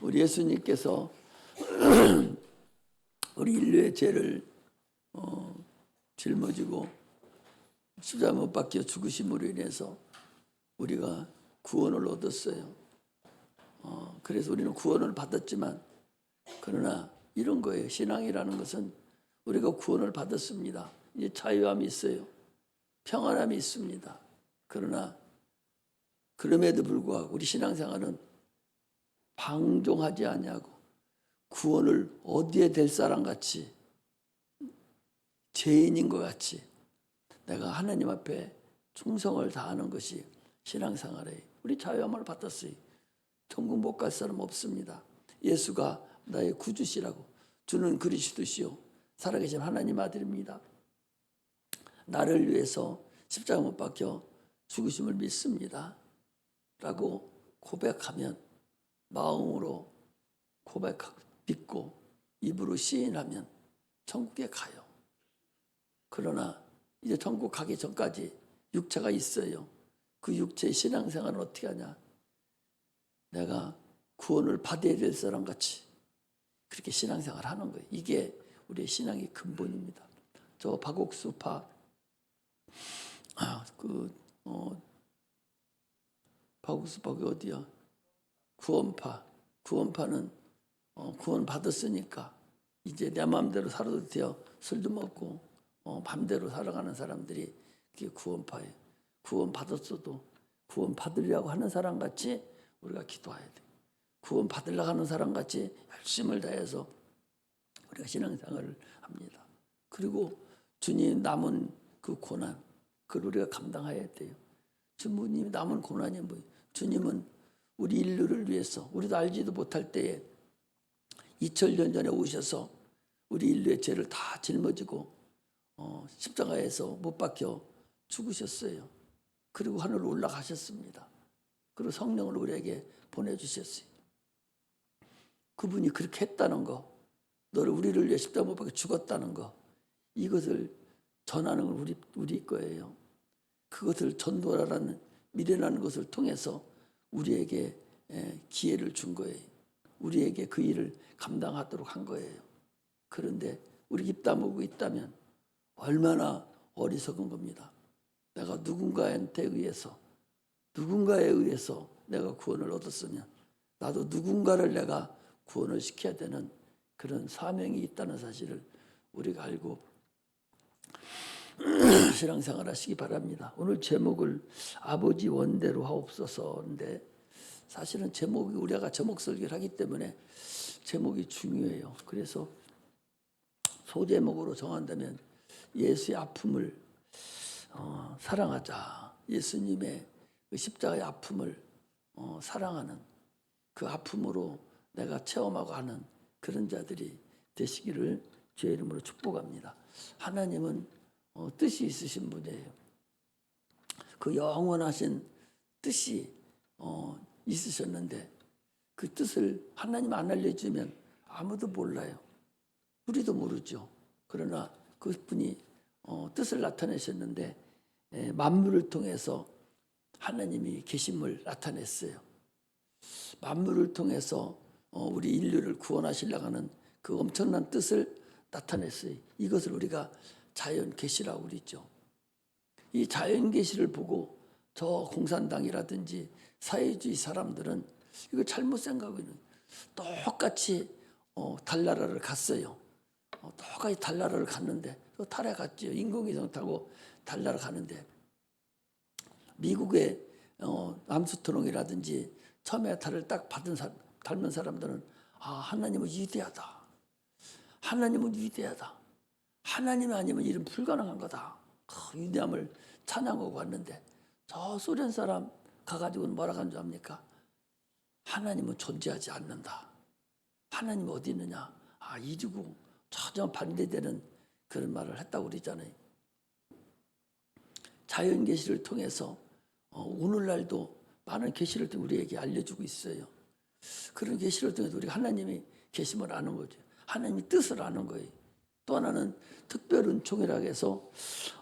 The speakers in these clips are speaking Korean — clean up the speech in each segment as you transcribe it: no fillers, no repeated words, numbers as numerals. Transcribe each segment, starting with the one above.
우리 예수님께서 우리 인류의 죄를 짊어지고 십자가 못 박혀 죽으심으로 인해서 우리가 구원을 얻었어요. 그래서 우리는 구원을 받았지만, 그러나 이런 거예요. 신앙이라는 것은 우리가 구원을 받았습니다. 이제 자유함이 있어요. 평안함이 있습니다. 그러나 그럼에도 불구하고 우리 신앙생활은 방종하지 아니하고 구원을 얻어야 될 사람 같이, 죄인인 것 같이 내가 하나님 앞에 충성을 다하는 것이 신앙생활이에요. 우리 자유함을 받았어요. 천국 못 갈 사람 없습니다. 예수가 나의 구주시라고, 주는 그리스도시요 살아계신 하나님 아들입니다. 나를 위해서 십자가 못 박혀 죽으심을 믿습니다 라고 고백하면, 마음으로 믿고 입으로 시인하면 천국에 가요. 그러나 이제 천국 가기 전까지 육체가 있어요. 그 육체의 신앙생활은 어떻게 하냐? 내가 구원을 받아야 될 사람 같이 그렇게 신앙생활 하는 거예요. 이게 우리의 신앙의 근본입니다. 저 박옥수파, 박옥수파 그 어디야? 구원파는 구원 받았으니까 이제 내 마음대로 살아도 돼요. 술도 먹고 맘대로 살아가는 사람들이 그게 구원파예요. 구원 받았어도 구원 받으려고 하는 사람 같이 우리가 기도해야 돼요. 구원 받으려고 하는 사람 같이 열심을 다해서 우리가 신앙생활을 합니다. 그리고 주님 남은 그 고난, 그걸 우리가 감당해야 돼요. 주님이 남은 고난이 뭐예요? 주님은 우리 인류를 위해서, 우리도 알지도 못할 때에 2000년 전에 오셔서 우리 인류의 죄를 다 짊어지고 십자가에서 못 박혀 죽으셨어요. 그리고 하늘로 올라가셨습니다. 그리고 성령을 우리에게 보내주셨어요. 그분이 그렇게 했다는 거, 우리를 위해 십자가 못 박혀 죽었다는 거, 이것을 전하는 건 우리 거예요. 그것을 전도라는 미련하는 것을 통해서 우리에게 기회를 준 거예요. 우리에게 그 일을 감당하도록 한 거예요. 그런데 우리 입 다물고 있다면 얼마나 어리석은 겁니다. 내가 누군가에 의해서 내가 구원을 얻었으면 나도 누군가를 내가 구원을 시켜야 되는 그런 사명이 있다는 사실을 우리가 알고 신앙생활 하시기 바랍니다. 오늘 제목을 아버지 원대로 하옵소서인데, 사실은 제목이, 우리가 제목 설교를 하기 때문에 제목이 중요해요. 그래서 소제목으로 정한다면 예수의 아픔을 사랑하자. 예수님의 그 십자가의 아픔을 사랑하는, 그 아픔으로 내가 체험하고 하는 그런 자들이 되시기를 주의 이름으로 축복합니다. 하나님은 뜻이 있으신 분이에요. 그 영원하신 뜻이 있으셨는데 그 뜻을 하나님 안 알려주면 아무도 몰라요. 우리도 모르죠. 그러나 그분이 뜻을 나타내셨는데 만물을 통해서 하나님이 계심을 나타냈어요. 만물을 통해서 우리 인류를 구원하시려고 하는 그 엄청난 뜻을 나타냈어요. 이것을 우리가 자연 계시라고 그러죠. 이 자연 계시를 보고 저 공산당이라든지 사회주의 사람들은 이거 잘못 생각하고 있는, 똑같이 달나라를 갔어요. 똑같이 달나라를 갔는데 또 달에 갔죠. 인공위성 타고 달나라 가는데 미국의 암스트롱이라든지 처음에 달을 딱 닮은 사람들은 하나님은 위대하다. 하나님은 위대하다. 하나님 아니면 이런 불가능한 거다. 그 위대함을 찬양하고 왔는데 저 소련 사람 가가지고는 뭐라고 하는 줄 압니까? 하나님은 존재하지 않는다. 하나님이 어디 있느냐? 이주고 전혀 반대되는 그런 말을 했다고 그러잖아요. 자연 계시를 통해서 오늘날도 많은 계시를 통해 우리에게 알려주고 있어요. 그런 계시를 통해서 우리가 하나님이 계심을 아는 거죠. 하나님의 뜻을 아는 거예요. 또 하나는 특별 은총이라고 해서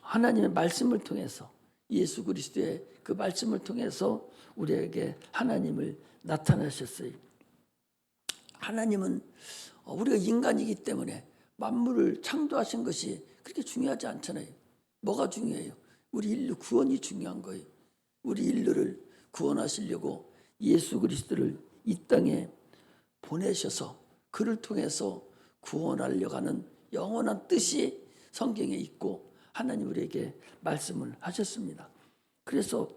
하나님의 말씀을 통해서, 예수 그리스도의 그 말씀을 통해서 우리에게 하나님을 나타내셨어요. 하나님은 우리가 인간이기 때문에 만물을 창조하신 것이 그렇게 중요하지 않잖아요. 뭐가 중요해요? 우리 인류 구원이 중요한 거예요. 우리 인류를 구원하시려고 예수 그리스도를 이 땅에 보내셔서 그를 통해서 구원하려고 하는 영원한 뜻이 성경에 있고 하나님 우리에게 말씀을 하셨습니다. 그래서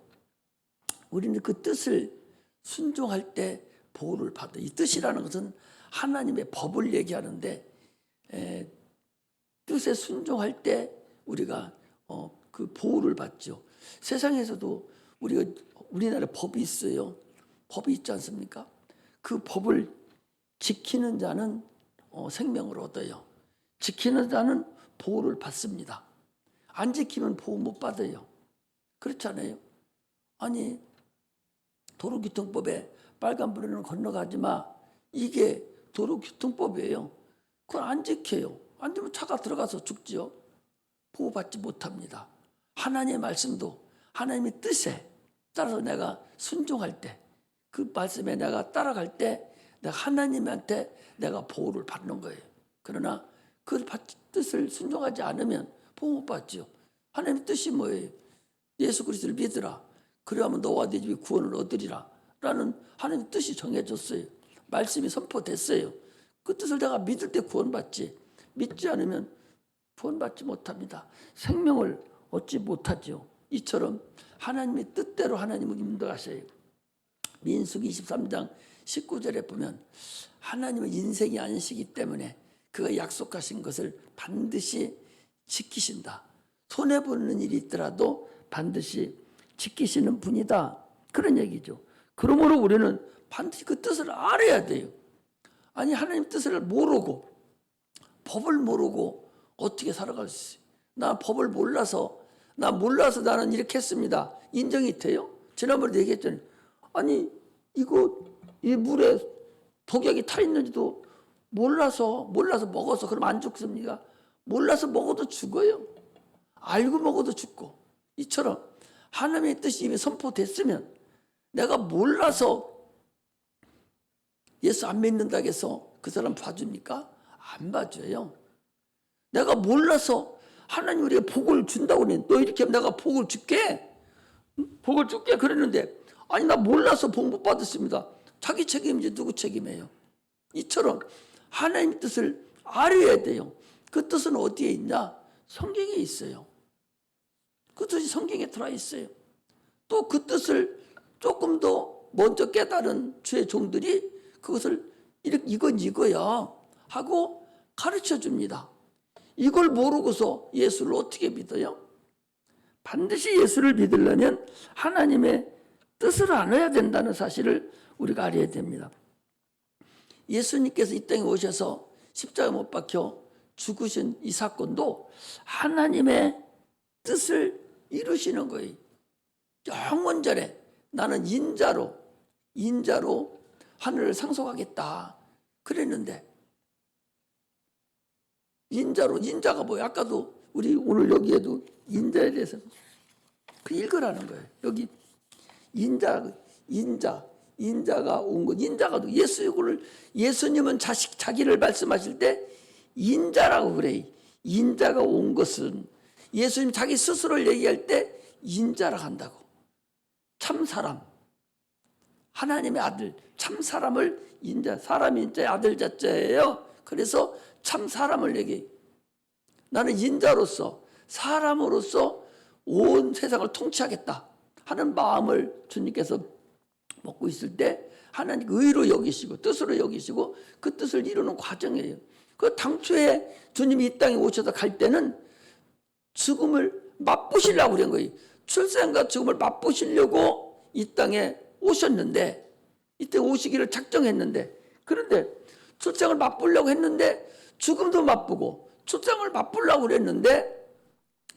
우리는 그 뜻을 순종할 때 보호를 받아. 이 뜻이라는 것은 하나님의 법을 얘기하는데 뜻에 순종할 때 우리가 그 보호를 받죠. 세상에서도 우리나라에 법이 있어요. 법이 있지 않습니까? 그 법을 지키는 자는 생명을 얻어요. 지키는 자는 보호를 받습니다. 안 지키면 보호 못 받아요. 그렇잖아요. 아니 도로교통법에 빨간불에는 건너가지 마. 이게 도로교통법이에요. 그걸 안 지켜요. 안 지키면 차가 들어가서 죽지요. 보호받지 못합니다. 하나님의 말씀도 하나님의 뜻에 따라서 내가 순종할 때, 그 말씀에 내가 따라갈 때 내가 하나님한테 내가 보호를 받는 거예요. 그러나 그 뜻을 순종하지 않으면 보호 못 받죠. 하나님의 뜻이 뭐예요? 예수 그리스도를 믿으라. 그러면 너와 네 집이 구원을 얻으리라 라는 하나님의 뜻이 정해졌어요. 말씀이 선포됐어요. 그 뜻을 내가 믿을 때 구원받지, 믿지 않으면 구원받지 못합니다. 생명을 얻지 못하죠. 이처럼 하나님의 뜻대로 하나님을 인도하셔요. 민수기 23장 19절에 보면 하나님은 인생이 아니시기 때문에 그가 약속하신 것을 반드시 지키신다. 손해보는 일이 있더라도 반드시 지키시는 분이다. 그런 얘기죠. 그러므로 우리는 반드시 그 뜻을 알아야 돼요. 아니 하나님 뜻을 모르고 법을 모르고 어떻게 살아갈 수 있어요? 나 법을 몰라서 나는 이렇게 했습니다. 인정이 돼요? 지난번에 얘기했잖아요. 아니 이 물에 독약이 타 있는지도 몰라서 먹어서 그럼 안 죽습니까? 몰라서 먹어도 죽어요. 알고 먹어도 죽고. 이처럼 하나님의 뜻이 이미 선포됐으면 내가 몰라서 예수 안 믿는다고 해서 그 사람 봐줍니까? 안 봐줘요. 내가 몰라서 하나님 우리에게 복을 준다고 그러는데 너 이렇게 하면 내가 복을 줄게. 복을 줄게 그랬는데 아니 나 몰라서 복 못 받았습니다. 자기 책임이지 누구 책임이에요? 이처럼 하나님의 뜻을 알아야 돼요. 그 뜻은 어디에 있냐? 성경에 있어요. 그 뜻이 성경에 들어있어요. 또 그 뜻을 조금 더 먼저 깨달은 주의 종들이 그것을 이건 이거야 하고 가르쳐 줍니다. 이걸 모르고서 예수를 어떻게 믿어요? 반드시 예수를 믿으려면 하나님의 뜻을 알아야 된다는 사실을 우리가 알아야 됩니다. 예수님께서 이 땅에 오셔서 십자가에 못 박혀 죽으신 이 사건도 하나님의 뜻을 이루시는 거예요. 영원전에 나는 인자로 하늘을 상속하겠다 그랬는데 인자가 뭐예요? 아까도 우리 오늘 여기에도 인자에 대해서 그 읽으라는 거예요. 여기 인자가 온 것. 인자가 예수님은 자기를 말씀하실 때 인자라고 그래요. 인자가 온 것은 예수님 자기 스스로를 얘기할 때 인자라고 한다고. 참사람, 하나님의 아들, 참사람을 사람 인자의 아들 자자예요. 그래서 참사람을 얘기해요. 나는 인자로서 사람으로서 온 세상을 통치하겠다 하는 마음을 주님께서 먹고 있을 때 하나님 의로 여기시고 뜻으로 여기시고 그 뜻을 이루는 과정이에요. 그 당초에 주님이 이 땅에 오셔서 갈 때는 죽음을 맛보시려고 그런 거예요. 출생과 죽음을 맛보시려고 이 땅에 오셨는데 이때 오시기를 작정했는데 그런데 출생을 맛보려고 했는데 죽음도 맛보고 출생을 맛보려고 그랬는데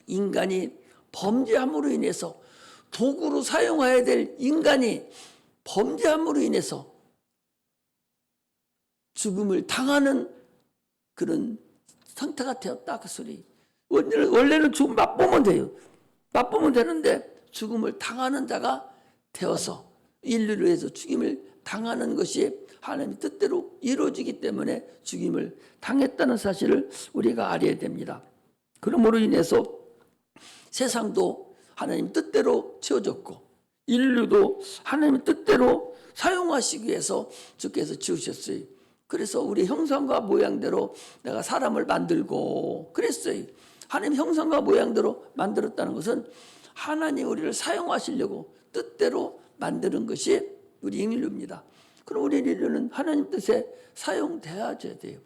인간이 범죄함으로 인해서 도구로 사용해야 될 인간이 범죄함으로 인해서 죽음을 당하는 그런 상태가 되었다 그 소리. 원래는 죽음 맛보면 돼요. 맛보면 되는데 죽음을 당하는 자가 되어서 인류를 위해서 죽임을 당하는 것이 하나님의 뜻대로 이루어지기 때문에 죽임을 당했다는 사실을 우리가 알아야 됩니다. 그러므로 인해서 세상도 하나님 뜻대로 지어졌고 인류도 하나님의 뜻대로 사용하시기 위해서 주께서 지으셨어요. 그래서 우리 형상과 모양대로 내가 사람을 만들고 그랬어요. 하나님 형상과 모양대로 만들었다는 것은 하나님 우리를 사용하시려고 뜻대로 만드는 것이 우리 인류입니다. 그럼 우리 인류는 하나님 뜻에 사용돼야 돼요.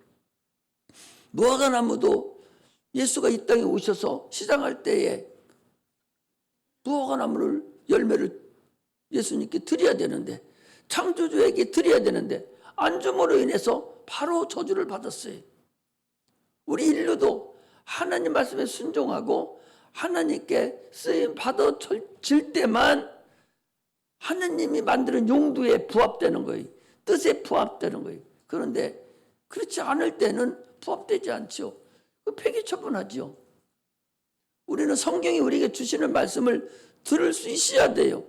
무화과나무도 예수가 이 땅에 오셔서 시장할 때에 무화과나무를 열매를 예수님께 드려야 되는데 창조주에게 드려야 되는데 안 줌으로 인해서 바로 저주를 받았어요. 우리 인류도 하나님 말씀에 순종하고 하나님께 쓰임 받아질 때만 하나님이 만드는 용도에 부합되는 거예요. 뜻에 부합되는 거예요. 그런데 그렇지 않을 때는 부합되지 않죠. 폐기 처분하죠. 우리는 성경이 우리에게 주시는 말씀을 들을 수 있어야 돼요.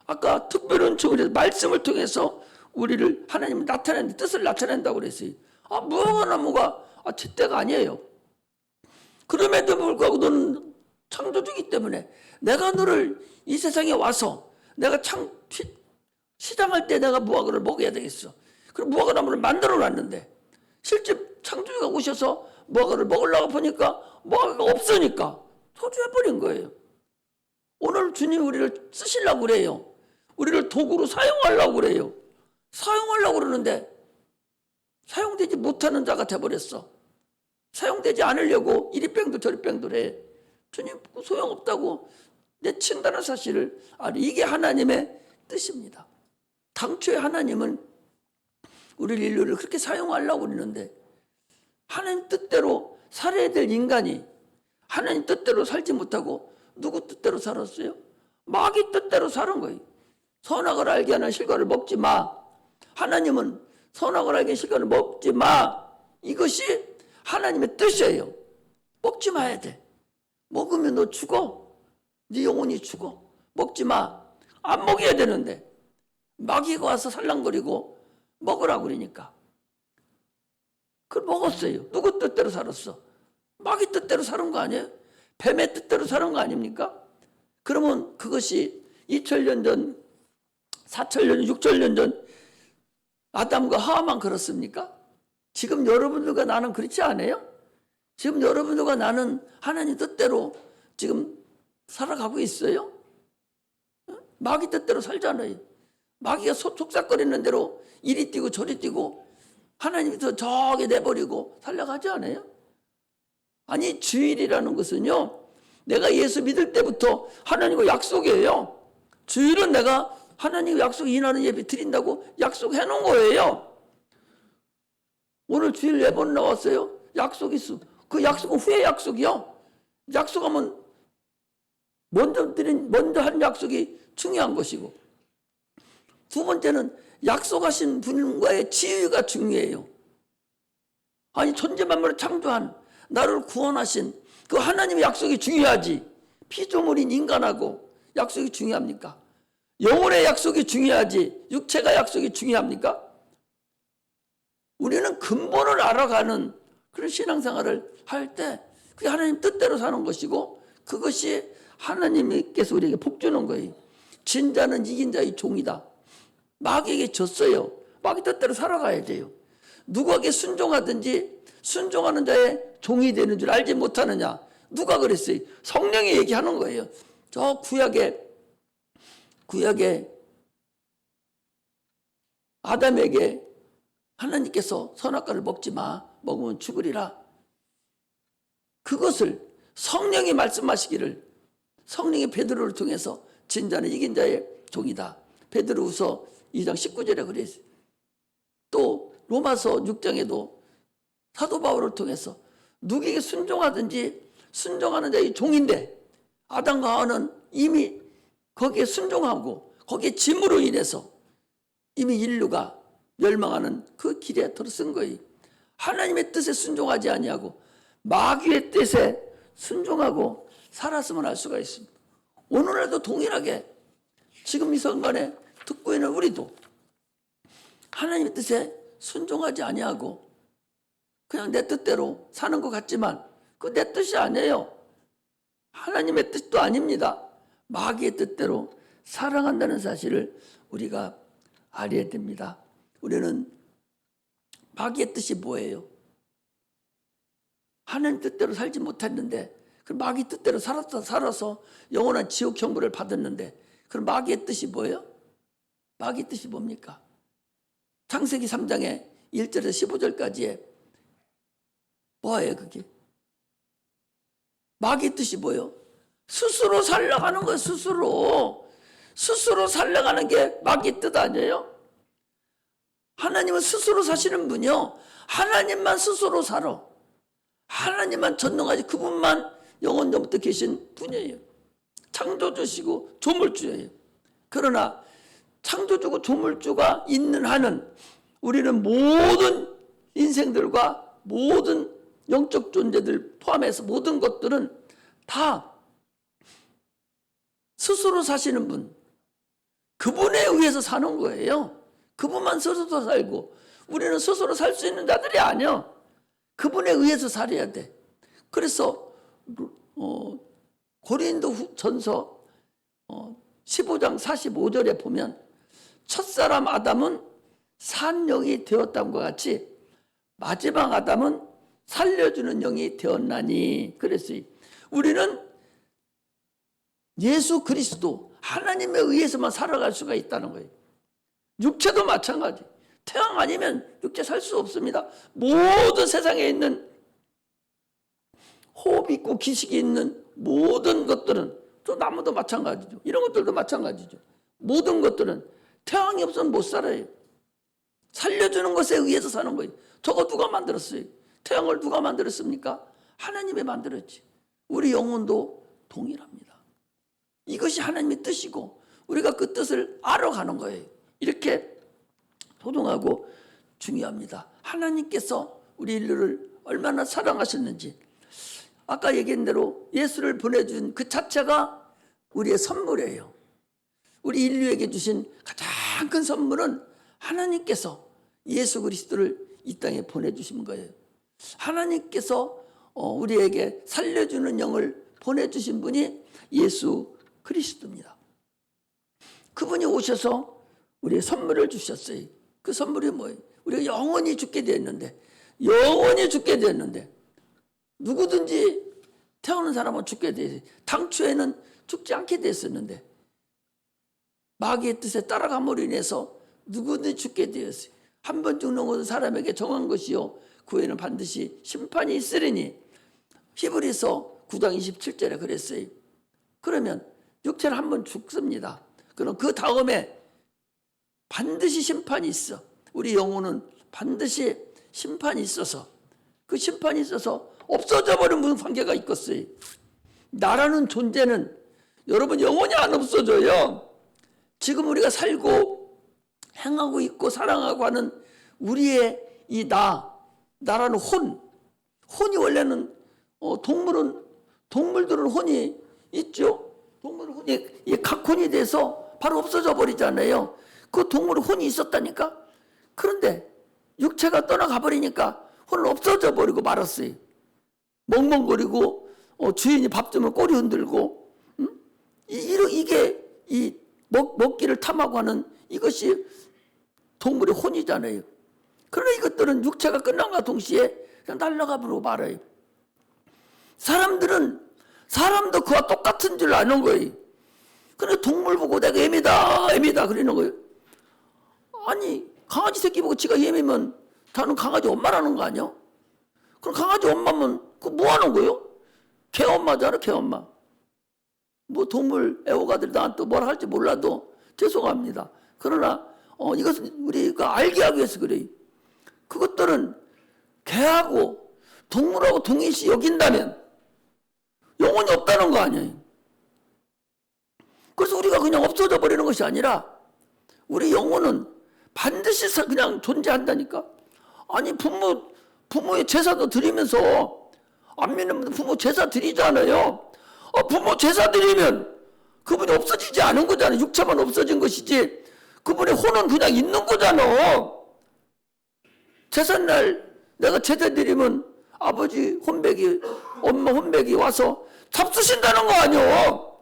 아까 특별한 초월에서 말씀을 통해서 우리를 하나님을 나타내는 뜻을 나타낸다고 그랬어요. 무화과나무가 제 때가 아니에요. 그럼에도 불구하고 너는 창조주이기 때문에 내가 너를 이 세상에 와서 내가 시장할 때 내가 무화과를 먹어야 되겠어. 그럼 무화과나무를 만들어 놨는데 실제 창조주가 오셔서 무화과를 먹으려고 보니까 무화과가 없으니까 소주해버린 거예요. 오늘 주님이 우리를 쓰시려고 그래요. 우리를 도구로 사용하려고 그래요. 사용하려고 그러는데 사용되지 못하는 자가 돼버렸어. 사용되지 않으려고 이리 뺑도 저리 뺑도 해. 주님 소용없다고 내친다는 사실을 알아. 이게 하나님의 뜻입니다. 당초에 하나님은 우리 인류를 그렇게 사용하려고 그러는데 하나님 뜻대로 살아야 될 인간이 하나님 뜻대로 살지 못하고 누구 뜻대로 살았어요? 마귀 뜻대로 사는 거예요. 선악을 알게 하는 실과를 먹지 마. 하나님은 선악을 알게 하는 실과를 먹지 마. 이것이 하나님의 뜻이에요. 먹지 마야 돼. 먹으면 너 죽어. 네 영혼이 죽어. 먹지 마. 안 먹여야 되는데 마귀가 와서 살랑거리고 먹으라고 그러니까 그걸 먹었어요. 누구 뜻대로 살았어? 마귀 뜻대로 사는 거 아니에요? 뱀의 뜻대로 사는 거 아닙니까? 그러면 그것이 2000년 전, 4000년, 6000년 전 아담과 하와만 그렇습니까? 지금 여러분들과 나는 그렇지 않아요? 지금 여러분들과 나는 하나님 뜻대로 지금 살아가고 있어요? 마귀 뜻대로 살잖아요. 마귀가 속삭거리는 대로 이리 뛰고 저리 뛰고 하나님께서 저기 내버리고 살려가지 않아요? 아니 주일이라는 것은요, 내가 예수 믿을 때부터 하나님과 약속이에요. 주일은 내가 하나님과 약속 인하는 예배 드린다고 약속해 놓은 거예요. 오늘 주일 4번 나왔어요. 약속이 있어. 그 약속은 후의 약속이요. 약속하면 먼저 한 약속이 중요한 것이고, 두 번째는 약속하신 분과의 지위가 중요해요. 아니 천지 만물을 창조한 나를 구원하신 그 하나님의 약속이 중요하지. 피조물인 인간하고 약속이 중요합니까? 영혼의 약속이 중요하지 육체가 약속이 중요합니까? 우리는 근본을 알아가는 그런 신앙생활을 할 때 그게 하나님 뜻대로 사는 것이고 그것이 하나님께서 우리에게 복 주는 거예요. 진 자는 이긴 자의 종이다. 마귀에게 졌어요. 마귀 뜻대로 살아가야 돼요. 누구에게 순종하든지 순종하는 자의 종이 되는 줄 알지 못하느냐. 누가 그랬어요? 성령이 얘기하는 거예요. 저 구약에 아담에게 하나님께서 선악과를 먹지 마. 먹으면 죽으리라. 그것을 성령이 말씀하시기를 성령이 베드로를 통해서 진 자는 이긴 자의 종이다. 베드로후서 2장 19절에 그랬어요. 또 로마서 6장에도 사도 바울을 통해서 누구에게 순종하든지 순종하는 자의 종인데 아담과 하와는 이미 거기에 순종하고 거기에 짐으로 인해서 이미 인류가 멸망하는 그 길에 들어선 거예요. 하나님의 뜻에 순종하지 아니하고 마귀의 뜻에 순종하고 살았으면 할 수가 있습니다. 오늘날도 동일하게 지금 이 순간에 듣고 있는 우리도 하나님의 뜻에 순종하지 아니하고 그냥 내 뜻대로 사는 것 같지만 그거 내 뜻이 아니에요. 하나님의 뜻도 아닙니다. 마귀의 뜻대로 살아간다는 사실을 우리가 알아야 됩니다. 우리는 마귀의 뜻이 뭐예요? 하나님 뜻대로 살지 못했는데 그 마귀 뜻대로 살아서 영원한 지옥 형벌을 받았는데 그럼 마귀의 뜻이 뭐예요? 마귀의 뜻이 뭡니까? 창세기 3장의 1절에서 15절까지에 뭐예요 그게? 마귀의 뜻이 뭐예요? 스스로 살려가는 거예요. 스스로 살려가는 게 마귀의 뜻 아니에요? 하나님은 스스로 사시는 분이요. 하나님만 스스로 살아. 하나님만 전능하지 그분만 영원전부터 계신 분이에요. 창조주시고 조물주예요. 그러나 창조주고 조물주가 있는 한은 우리는 모든 인생들과 모든 영적 존재들 포함해서 모든 것들은 다 스스로 사시는 분, 그분에 의해서 사는 거예요. 그분만 스스로 살고 우리는 스스로 살 수 있는 자들이 아니야. 그분에 의해서 살아야 돼. 그래서 고린도 전서 15장 45절에 보면 첫사람 아담은 산 영이 되었다는 것 같이 마지막 아담은 살려주는 영이 되었나니. 그랬어요. 우리는 예수 그리스도 하나님에 의해서만 살아갈 수가 있다는 거예요. 육체도 마찬가지. 태양 아니면 육체 살 수 없습니다. 모든 세상에 있는 호흡 있고 기식이 있는 모든 것들은 또 나무도 마찬가지죠. 이런 것들도 마찬가지죠. 모든 것들은 태양이 없으면 못 살아요. 살려주는 것에 의해서 사는 거예요. 저거 누가 만들었어요? 태양을 누가 만들었습니까? 하나님이 만들었지. 우리 영혼도 동일합니다. 이것이 하나님의 뜻이고 우리가 그 뜻을 알아가는 거예요. 이렇게 소중하고 중요합니다. 하나님께서 우리 인류를 얼마나 사랑하셨는지 아까 얘기한 대로 예수를 보내준 그 자체가 우리의 선물이에요. 우리 인류에게 주신 가장 큰 선물은 하나님께서 예수 그리스도를 이 땅에 보내주신 거예요. 하나님께서 우리에게 살려주는 영을 보내주신 분이 예수 그리스도입니다. 그분이 오셔서 우리의 선물을 주셨어요. 그 선물이 뭐예요? 우리가 영원히 죽게 되었는데 누구든지 태어난 사람은 죽게 되었어요. 당초에는 죽지 않게 됐었는데 마귀의 뜻에 따라감으로 인해서 누구든지 죽게 되었어요. 한 번 죽는 것은 사람에게 정한 것이요 그 후에는 반드시 심판이 있으리니. 히브리서 9장 27절에 그랬어요. 그러면 육체는 한 번 죽습니다. 그럼 그 다음에 반드시 심판이 있어. 우리 영혼은 반드시 심판이 있어서 그 심판이 있어서 없어져 버린 무슨 관계가 있겠어요. 나라는 존재는 여러분 영원히 안 없어져요. 지금 우리가 살고 행하고 있고 사랑하고 하는 우리의 이 나라는 혼이 원래는 동물들은 혼이 있죠. 동물은 혼이 각혼이 돼서 바로 없어져 버리잖아요. 그 동물은 혼이 있었다니까. 그런데 육체가 떠나가 버리니까 혼은 없어져 버리고 말았어요. 멍멍거리고 주인이 밥 주면 꼬리 흔들고 이게 이 먹기를 탐하고 하는 이것이 동물의 혼이잖아요. 그러나 이것들은 육체가 끝난과 동시에 그냥 날아가 버리고 말아요. 사람도 그와 똑같은 줄 아는 거예요. 그런데 동물 보고 내가 애미다 그러는 거예요. 아니 강아지 새끼 보고 지가 애미면 다는 강아지 엄마라는 거 아니야? 그럼 강아지 엄마면 그 뭐 하는 거예요? 개 엄마잖아, 개 엄마. 뭐 동물 애호가들이 나한테 뭐라 할지 몰라도 죄송합니다. 그러나 이것은 우리가 알게 하기 위해서 그래요. 그것들은 개하고 동물하고 동일시 여긴다면 영혼이 없다는 거 아니에요. 그래서 우리가 그냥 없어져 버리는 것이 아니라 우리 영혼은 반드시 그냥 존재한다니까. 아니 부모의 제사도 드리면서 안 믿는 분들 부모 제사 드리잖아요. 부모 제사 드리면 그분이 없어지지 않은 거잖아요. 육체만 없어진 것이지 그분의 혼은 그냥 있는 거잖아. 제삿날 내가 제대 드리면 아버지 혼백이, 엄마 혼백이 와서 잡수신다는 거 아니오?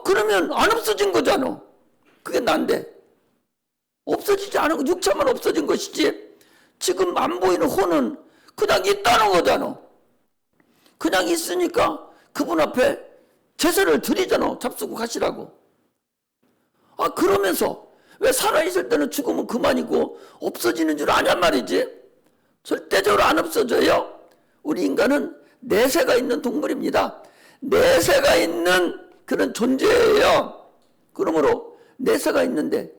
그러면 안 없어진 거잖아. 그게 난데. 없어지지 않은 거, 육체만 없어진 것이지 지금 안 보이는 혼은 그냥 있다는 거잖아. 그냥 있으니까 그분 앞에 제사를 드리잖아. 잡수고 가시라고. 그러면서 왜 살아있을 때는 죽으면 그만이고 없어지는 줄 아냔 말이지. 절대적으로 안 없어져요. 우리 인간은 내세가 있는 동물입니다. 내세가 있는 그런 존재예요. 그러므로 내세가 있는데,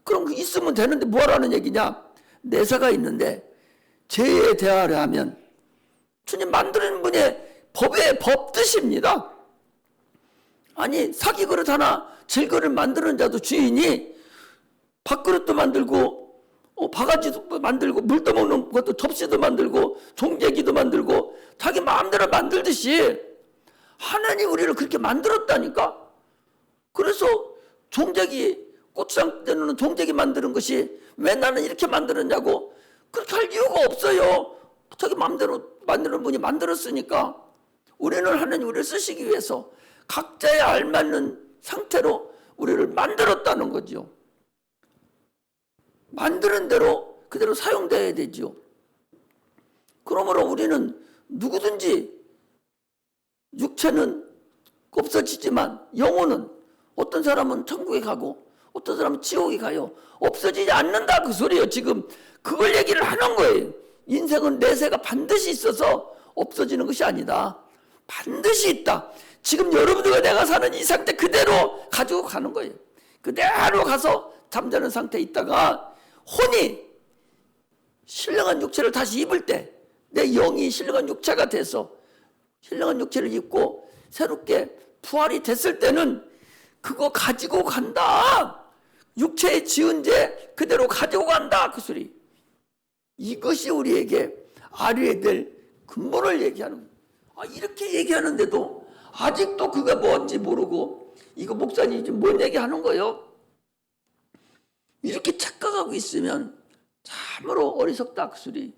그럼 있으면 되는데 뭐하라는 얘기냐? 내세가 있는데 죄에 대하려 하면 주님 만드는 분의 법의 법뜻입니다. 아니 사기 그릇 하나 질그릇 만드는 자도 주인이 밥그릇도 만들고 바가지도 만들고 물 떠먹는 것도 접시도 만들고 종재기도 만들고 자기 마음대로 만들듯이 하나님 우리를 그렇게 만들었다니까. 그래서 종재기, 고추장 때는 종재기 만드는 것이 왜 나는 이렇게 만들었냐고 그렇게 할 이유가 없어요. 자기 마음대로 만드는 분이 만들었으니까. 우리는 하나님 우리를 쓰시기 위해서 각자의 알맞는 상태로 우리를 만들었다는 거죠. 만드는 대로 그대로 사용되어야 되죠. 그러므로 우리는 누구든지 육체는 없어지지만 영혼은 어떤 사람은 천국에 가고 어떤 사람은 지옥에 가요. 없어지지 않는다 그 소리예요. 지금 그걸 얘기를 하는 거예요. 인생은 내세가 반드시 있어서 없어지는 것이 아니다. 반드시 있다. 지금 여러분들과 내가 사는 이 상태 그대로 가지고 가는 거예요. 그대로 가서 잠자는 상태에 있다가 혼이 신령한 육체를 다시 입을 때 내 영이 신령한 육체가 돼서 신령한 육체를 입고 새롭게 부활이 됐을 때는 그거 가지고 간다. 육체에 지은 죄 그대로 가지고 간다 그 소리. 이것이 우리에게 알아야 될 근본을 얘기하는 거예요. 이렇게 얘기하는데도 아직도 그게 뭔지 모르고 이거 목사님이 지금 뭔 얘기하는 거예요? 이렇게 착각하고 있으면 참으로 어리석다 그 소리.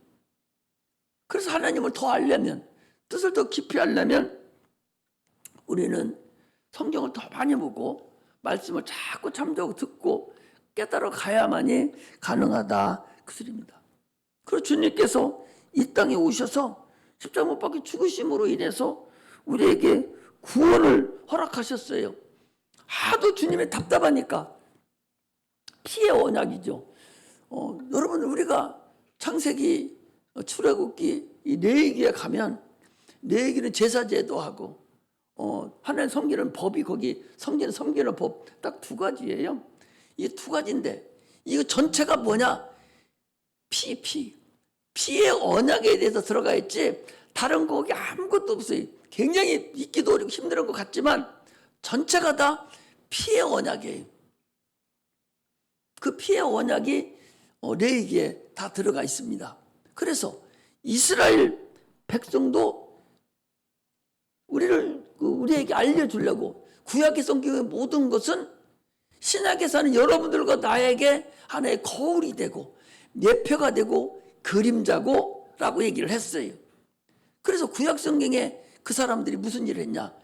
그래서 하나님을 더 알려면, 뜻을 더 깊이 알려면 우리는 성경을 더 많이 보고 말씀을 자꾸 참조하고 듣고 깨달아 가야만이 가능하다 그 소리입니다. 그리고 주님께서 이 땅에 오셔서 십자가 못 박혀 죽으심으로 인해서 우리에게 구원을 허락하셨어요. 하도 주님이 답답하니까. 피의 언약이죠. 여러분 우리가 창세기, 출애굽기 이 레위기에 가면 레위기는 제사제도 하고 하나님 섬기는 법이 거기 섬기는 법 딱 두 가지예요. 이 두 가지인데 이거 전체가 뭐냐? 피의 언약에 대해서 들어가 있지 다른 거기 아무것도 없어요. 굉장히 잊기도 어렵고 힘든 것 같지만 전체가 다 피의 언약이에요. 그 피의 언약이 레위기에 다 들어가 있습니다. 그래서 이스라엘 백성도 우리에게 알려주려고 구약의 성경의 모든 것은 신약에서는 여러분들과 나에게 하나의 거울이 되고 예표가 되고 그림자고 라고 얘기를 했어요. 그래서 구약 성경에 그 사람들이 무슨 일을 했냐?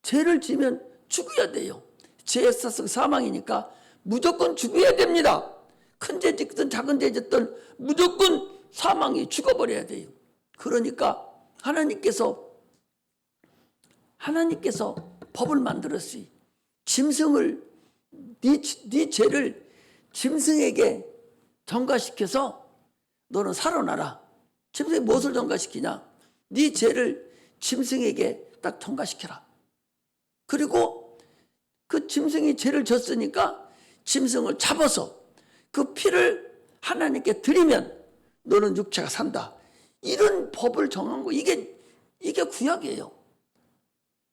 죄를 지면 죽어야 돼요. 죄의 사성 사망이니까 무조건 죽어야 됩니다. 큰 죄 짓든 작은 죄 짓든 무조건 사망이 죽어버려야 돼요. 그러니까 하나님께서 법을 만들었어요. 짐승을 네 죄를 짐승에게 전가시켜서 너는 살아나라. 짐승이 무엇을 전가시키냐? 네 죄를 짐승에게 딱 전가시켜라. 그리고 그 짐승이 죄를 졌으니까 짐승을 잡아서 그 피를 하나님께 드리면 너는 육체가 산다. 이런 법을 정한 거. 이게 구약이에요.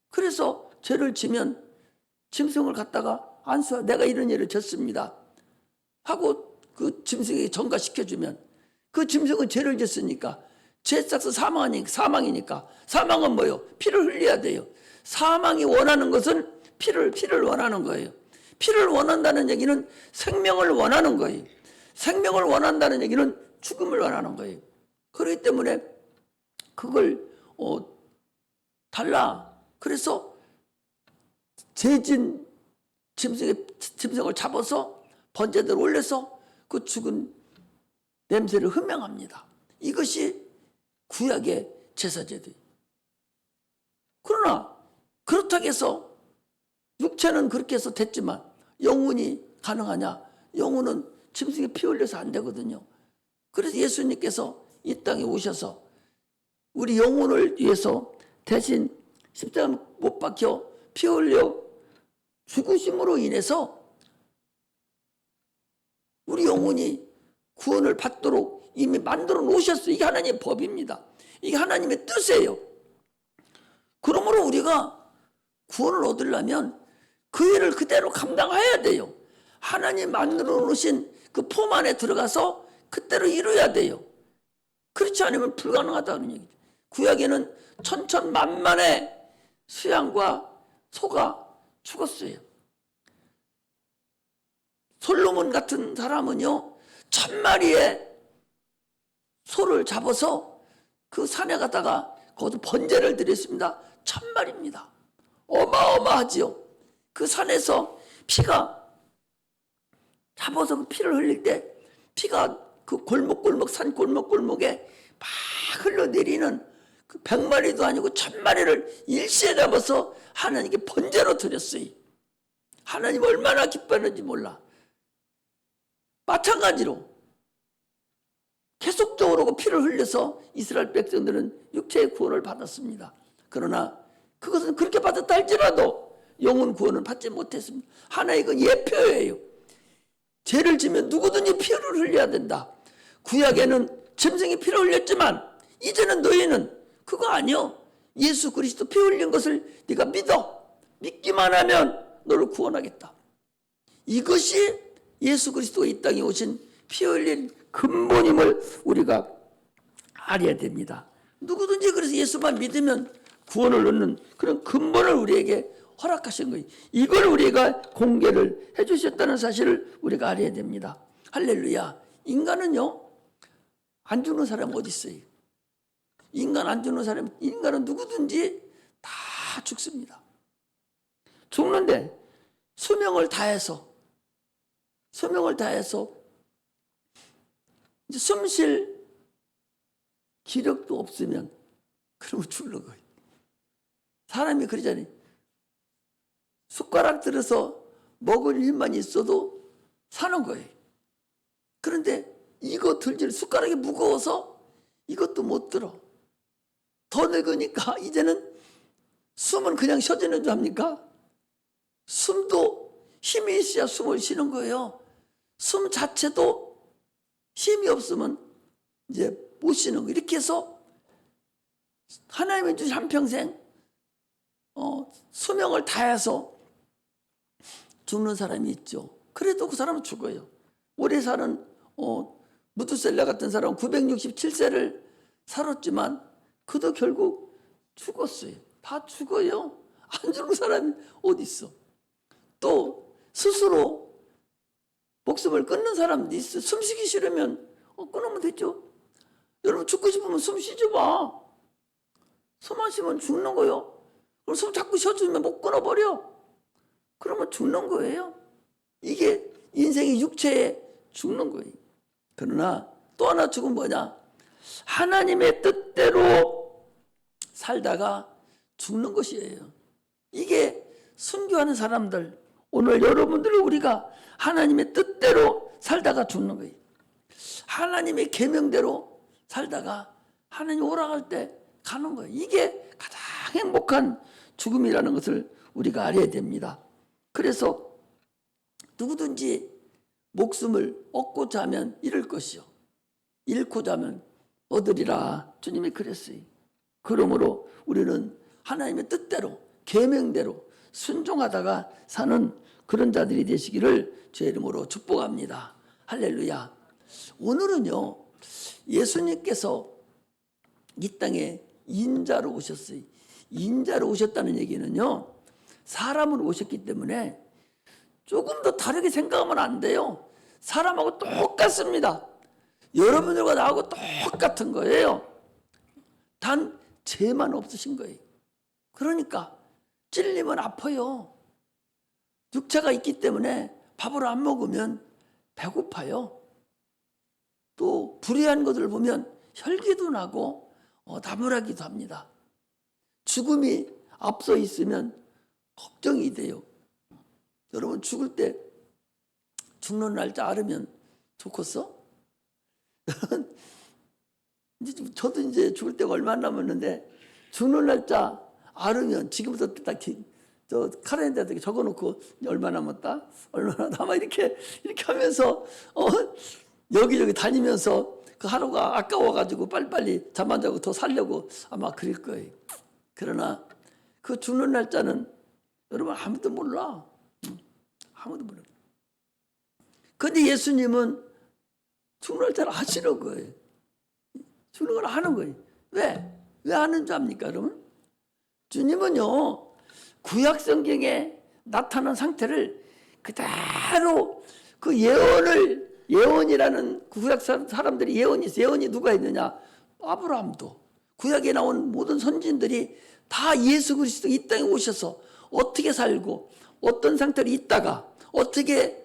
그래서 죄를 지면 짐승을 갖다가 안수하 내가 이런 일을 졌습니다 하고 그 짐승에게 전가시켜주면 그 짐승은 죄를 졌으니까 죄 싹서 사망이니까 사망은 뭐예요? 피를 흘려야 돼요. 사망이 원하는 것은 피를 원하는 거예요. 피를 원한다는 얘기는 생명을 원하는 거예요. 생명을 원한다는 얘기는 죽음을 원하는 거예요. 그렇기 때문에 그걸 달라. 그래서 재진 짐승을 잡아서 번제대로 올려서 그 죽은 냄새를 흠명합니다. 이것이 구약의 제사제도예요. 그러나 그렇다고 해서 육체는 그렇게 해서 됐지만 영혼이 가능하냐? 영혼은 짐승에 피 흘려서 안 되거든요. 그래서 예수님께서 이 땅에 오셔서 우리 영혼을 위해서 대신 십자가 못 박혀 피 흘려 죽으심으로 인해서 우리 영혼이 구원을 받도록 이미 만들어 놓으셨어요. 이게 하나님의 법입니다. 이게 하나님의 뜻이에요. 그러므로 우리가 구원을 얻으려면 그 일을 그대로 감당해야 돼요. 하나님 만들어 놓으신 그 폼 안에 들어가서 그대로 이루어야 돼요. 그렇지 않으면 불가능하다는 얘기죠. 구약에는 천천만만의 수양과 소가 죽었어요. 솔로몬 같은 사람은요 1000마리의 소를 잡아서 그 산에 가다가 거기서 번제를 드렸습니다. 1000마리입니다. 어마어마하지요. 그 산에서 피가 잡아서 그 피를 흘릴 때 피가 그 골목골목 산 골목골목에 막 흘러내리는 그 100마리도 아니고 1000마리를 일시에 잡아서 하나님께 번제로 드렸어요. 하나님 얼마나 기뻐했는지 몰라. 마찬가지로 계속적으로 그 피를 흘려서 이스라엘 백성들은 육체의 구원을 받았습니다. 그러나 그것은 그렇게 받았다 할지라도 영혼 구원을 받지 못했습니다. 하나의 그 예표예요. 죄를 지면 누구든지 피를 흘려야 된다. 구약에는 짐승이 피를 흘렸지만 이제는 너희는 그거 아니요. 예수 그리스도 피 흘린 것을 네가 믿어. 믿기만 하면 너를 구원하겠다. 이것이 예수 그리스도가 이 땅에 오신 피 흘린 근본임을 우리가 알아야 됩니다. 누구든지 그래서 예수만 믿으면 구원을 얻는 그런 근본을 우리에게 허락하신 거예요. 이걸 우리가 공개를 해주셨다는 사실을 우리가 알아야 됩니다. 할렐루야. 인간은요 안 죽는 사람 어디 있어요? 인간 안 죽는 사람, 인간은 누구든지 다 죽습니다. 죽는데 수명을 다해서 이제 숨 쉴 기력도 없으면 그러면 죽는 거예요. 사람이 그러잖아요. 숟가락 들어서 먹을 힘만 있어도 사는 거예요. 그런데 이거 들질 숟가락이 무거워서 이것도 못 들어. 더 늙으니까 이제는 숨은 그냥 쉬어지는 줄 압니까? 숨도 힘이 있어야 숨을 쉬는 거예요. 숨 자체도 힘이 없으면 이제 못 쉬는 거예요. 이렇게 해서 하나님이 주신 한평생 수명을 다해서 죽는 사람이 있죠. 그래도 그 사람은 죽어요. 오래 사는 무두셀라 같은 사람은 967세를 살았지만 그도 결국 죽었어요. 다 죽어요. 안 죽는 사람이 어디 있어. 또 스스로 목숨을 끊는 사람도 있어. 숨쉬기 싫으면 끊으면 되죠. 여러분 죽고 싶으면 숨 쉬지 마. 숨 안 쉬면 죽는 거예요. 그럼 숨 자꾸 쉬어주면 못 끊어버려. 그러면 죽는 거예요. 이게 인생의 육체에 죽는 거예요. 그러나 또 하나 죽은 뭐냐? 하나님의 뜻대로 살다가 죽는 것이에요. 이게 순교하는 사람들, 오늘 여러분들을 우리가 하나님의 뜻대로 살다가 죽는 거예요. 하나님의 계명대로 살다가 하나님 오락할 때 가는 거예요. 이게 가장 행복한 죽음이라는 것을 우리가 알아야 됩니다. 그래서 누구든지 목숨을 얻고자 하면 잃을 것이요 잃고자 하면 얻으리라. 주님이 그랬어요. 그러므로 우리는 하나님의 뜻대로 계명대로 순종하다가 사는 그런 자들이 되시기를 주의 이름으로 축복합니다. 할렐루야. 오늘은요 예수님께서 이 땅에 인자로 오셨어요. 인자로 오셨다는 얘기는요 사람으로 오셨기 때문에 조금 더 다르게 생각하면 안 돼요. 사람하고 똑같습니다. 여러분들과 나하고 똑같은 거예요. 단 죄만 없으신 거예요. 그러니까 찔리면 아파요. 육체가 있기 때문에 밥을 안 먹으면 배고파요. 또 불의한 것들을 보면 혈기도 나고 나무라기도 합니다. 죽음이 앞서 있으면 걱정이 돼요. 여러분 죽을 때 죽는 날짜 알으면 좋겠어? 저도 이제 죽을 때가 얼마 안 남았는데 죽는 날짜 알으면 지금부터 딱 저 카렌더에 적어놓고 얼마 남았다, 얼마나 남아 이렇게 하면서 여기저기 다니면서 그 하루가 아까워가지고 빨리빨리 잠 안 자고 더 살려고 아마 그럴 거예요. 그러나 그 죽는 날짜는 여러분 아무도 몰라. 아무도 몰라. 근데 예수님은 죽는 날짜를 아시는 거예요. 죽는 걸 아는 거예요. 왜? 왜 아는 줄 압니까, 여러분? 주님은요, 구약 성경에 나타난 상태를 그대로 그 예언이라는 구약 사람들이 예언이 누가 있느냐? 아브라함도. 구약에 나온 모든 선진들이 다 예수 그리스도 이 땅에 오셔서 어떻게 살고 어떤 상태로 있다가 어떻게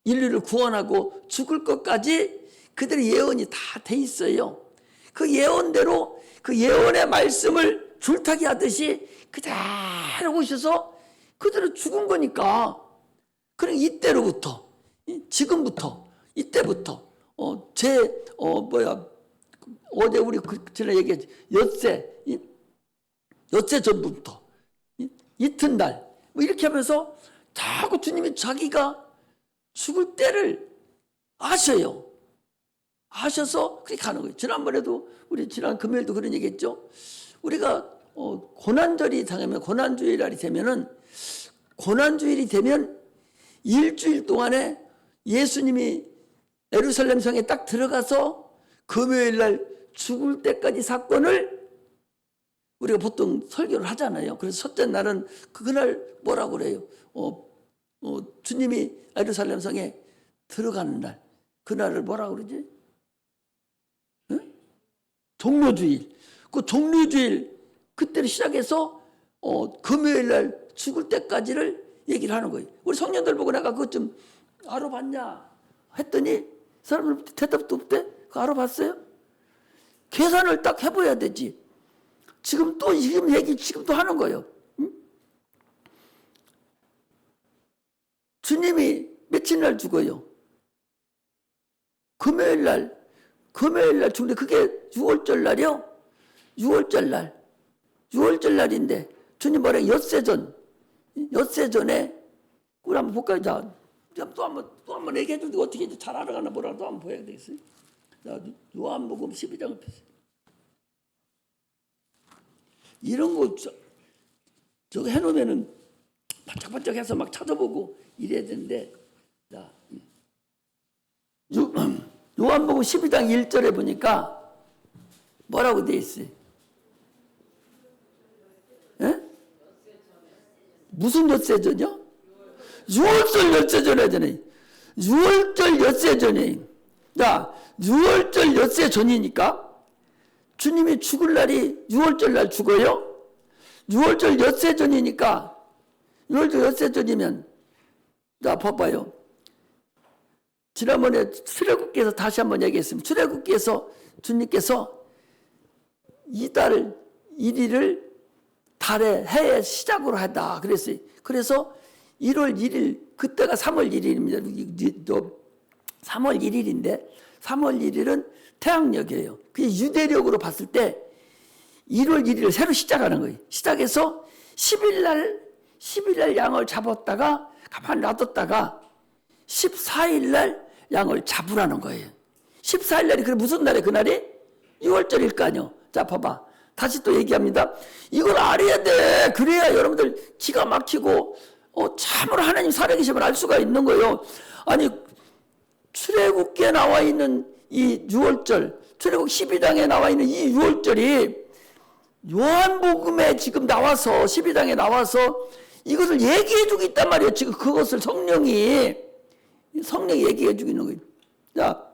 인류를 구원하고 죽을 것까지 그들의 예언이 다 돼 있어요. 그 예언대로 그 예언의 말씀을 줄타기 하듯이 그대로 오셔서 그대로 죽은 거니까. 그러니까 이때로부터, 지금부터, 이때부터 어제 우리 전에 얘기했지, 엿새 전부터 이튿날 뭐 이렇게 하면서 자꾸 주님이 자기가 죽을 때를 아셔요. 아셔서 그렇게 가는 거예요. 지난번에도 우리 지난 금요일도 그런 얘기했죠. 우리가 고난절이 당하면 고난주일날이 되면 일주일 동안에 예수님이 예루살렘 성에 딱 들어가서 금요일날 죽을 때까지 사건을 우리가 보통 설교를 하잖아요. 그래서 첫째 날은 그날 뭐라고 그래요? 주님이 예루살렘 성에 들어가는 날, 그날을 뭐라고 그러지? 응? 종료주일. 그 종료주일 그때를 시작해서 금요일날 죽을 때까지를 얘기를 하는 거예요. 우리 청년들 보고 내가 그것 좀 알아봤냐 했더니 사람들 대답도 없대. 그거 알아봤어요? 계산을 딱 해봐야 되지. 지금 또 하는 거예요. 응? 주님이 며칠 날 죽어요? 금요일 날 죽는데 그게 6월절 날이요? 6월절 날인데 주님 뭐래? 엿새 전에 우리 한번 볼까요? 자, 또 한번 얘기해 주고 어떻게 잘 알아가나 보라. 또 한번 보여야 되겠어요. 자, 요한복음 12장을 펴세요. 이런 거 저거 해놓으면은 반짝반짝해서 막 찾아보고 이래야 되는데, 자, 요한복음 12장 1절에 보니까 뭐라고 돼 있어요? 예? 무슨 엿새전이요? 6월절 엿새전이잖아요. 6월절 엿새전이에요. 자, 6월절 엿새전이니까 주님이 죽을 날이 6월절 날 죽어요. 6월절 엿새전이니까 6월절 엿새전이면, 자 봐봐요. 지난번에 출애굽기에서 다시 한번 얘기했습니다. 출애굽기에서 주님께서 이달 1일을 달의 해의 시작으로 한다 그랬어요. 그래서 1월 1일 그때가 3월 1일입니다. 3월 1일인데 3월 1일은 태양력이에요. 그게 유대력으로 봤을 때 1월 1일을 새로 시작하는 거예요. 시작해서 10일 날 양을 잡았다가 가만히 놔뒀다가 14일 날 양을 잡으라는 거예요. 14일 날이 그래 무슨 날이에요? 그날이 6월절일 거 아니요. 자 봐봐. 다시 또 얘기합니다. 이걸 알아야 돼. 그래야 여러분들 기가 막히고 참으로 하나님 살아계심을 알 수가 있는 거예요. 아니 출애굽기에 나와 있는 이 6월절, 출애굽 12장에 나와 있는 이 6월절이 요한복음에 지금 나와서 12장에 나와서 이것을 얘기해 주고 있단 말이에요. 지금 그것을 성령이 얘기해 주고 있는 거예요. 자,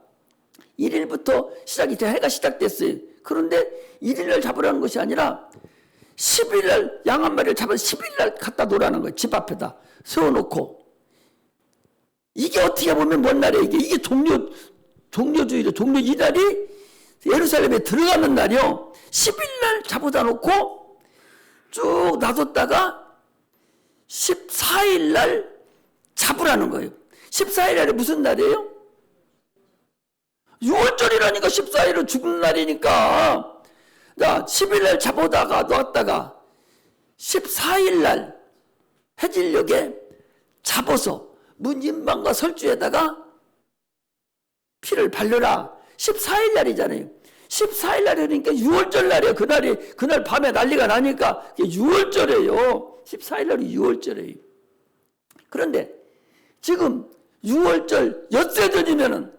1일부터 시작이 돼. 해가 시작됐어요. 그런데 1일날 잡으라는 것이 아니라 10일날 양 한 마리를 잡아서 10일날 갖다 놓으라는 거예요. 집 앞에다 세워놓고. 이게 어떻게 보면 뭔 날이에요? 이게 종료주의로, 종료 이날이 예루살렘에 들어가는 날이요. 10일날 잡아다 놓고 쭉 놔뒀다가 14일날 잡으라는 거예요. 14일날이 무슨 날이에요? 6월절이라니까. 14일은 죽는 날이니까. 자, 10일날 잡아다가 놨다가 14일날 해질녘에 잡아서 문인방과 설주에다가 피를 바르라. 14일날이잖아요. 14일날 그러니까 6월절 날이에요. 그날 밤에 난리가 나니까 6월절이에요. 14일날이 6월절이에요. 그런데 지금 6월절 엿새 전이면은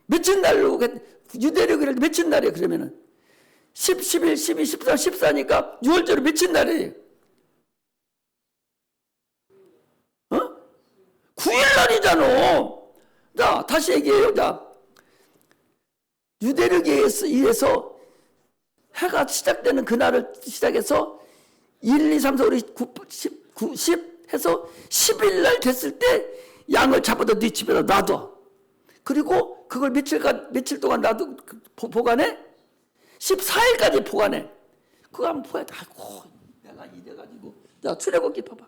며칠 날로, 유대력이랄 때 며칠 날이에요, 그러면은? 10, 11, 12, 13, 14니까 6월절은 며칠 날이에요? 9일 날이잖아. 자, 다시 얘기해요. 자, 유대력에 의해서 해가 시작되는 그날을 시작해서 1, 2, 3, 4, 5, 6, 9, 10 해서 10일 날 됐을 때 양을 잡아다 네 집에다 놔둬. 그리고 그걸 며칠 동안 놔두 보관해? 14일까지 보관해. 그거 한번 보야 돼. 아이고, 내가 이래가지고. 자, 출애굽기 봐봐.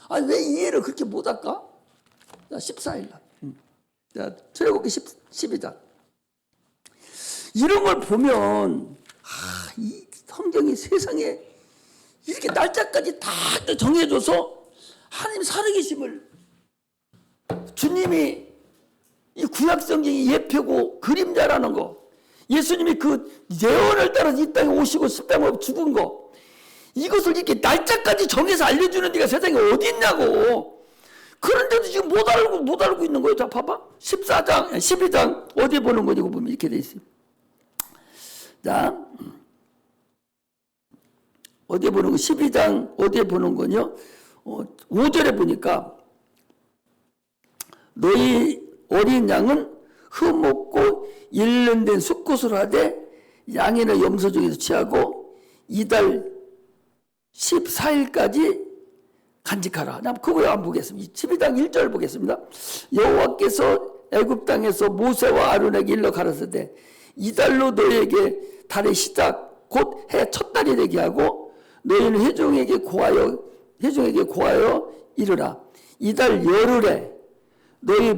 아니, 왜 이해를 그렇게 못할까? 자, 14일 날. 자, 출애굽기 12장. 이런 걸 보면, 이 성경이 세상에 이렇게 날짜까지 다 정해줘서 하나님 살아계심을, 주님이 이 구약 성경이 예표고 그림자라는 거, 예수님이 그 예언을 따라서 이 땅에 오시고 십자가로 죽은 거, 이것을 이렇게 날짜까지 정해서 알려주는 데가 세상에 어디 있냐고. 그런데도 지금 못 알고 있는 거예요. 자, 봐봐. 12장 어디에 보는 거냐고 보면 이렇게 돼 있어요. 자, 어디에 보는 거? 12장 어디에 보는 거냐? 5절에 보니까 너희 어린 양은 흠없고 일른된 수컷으로 하되 양이나 염소 중에서 취하고 이달 14일까지 간직하라. 그거 안 보겠습니다. 12장 1절 보겠습니다. 여호와께서 애굽 땅에서 모세와 아론에게 일러 가라사대 이달로 너희에게 달의 시작 곧 해 첫 달이 되게 하고 너희는 회중에게 고하여 이르라. 이달 열흘에 너희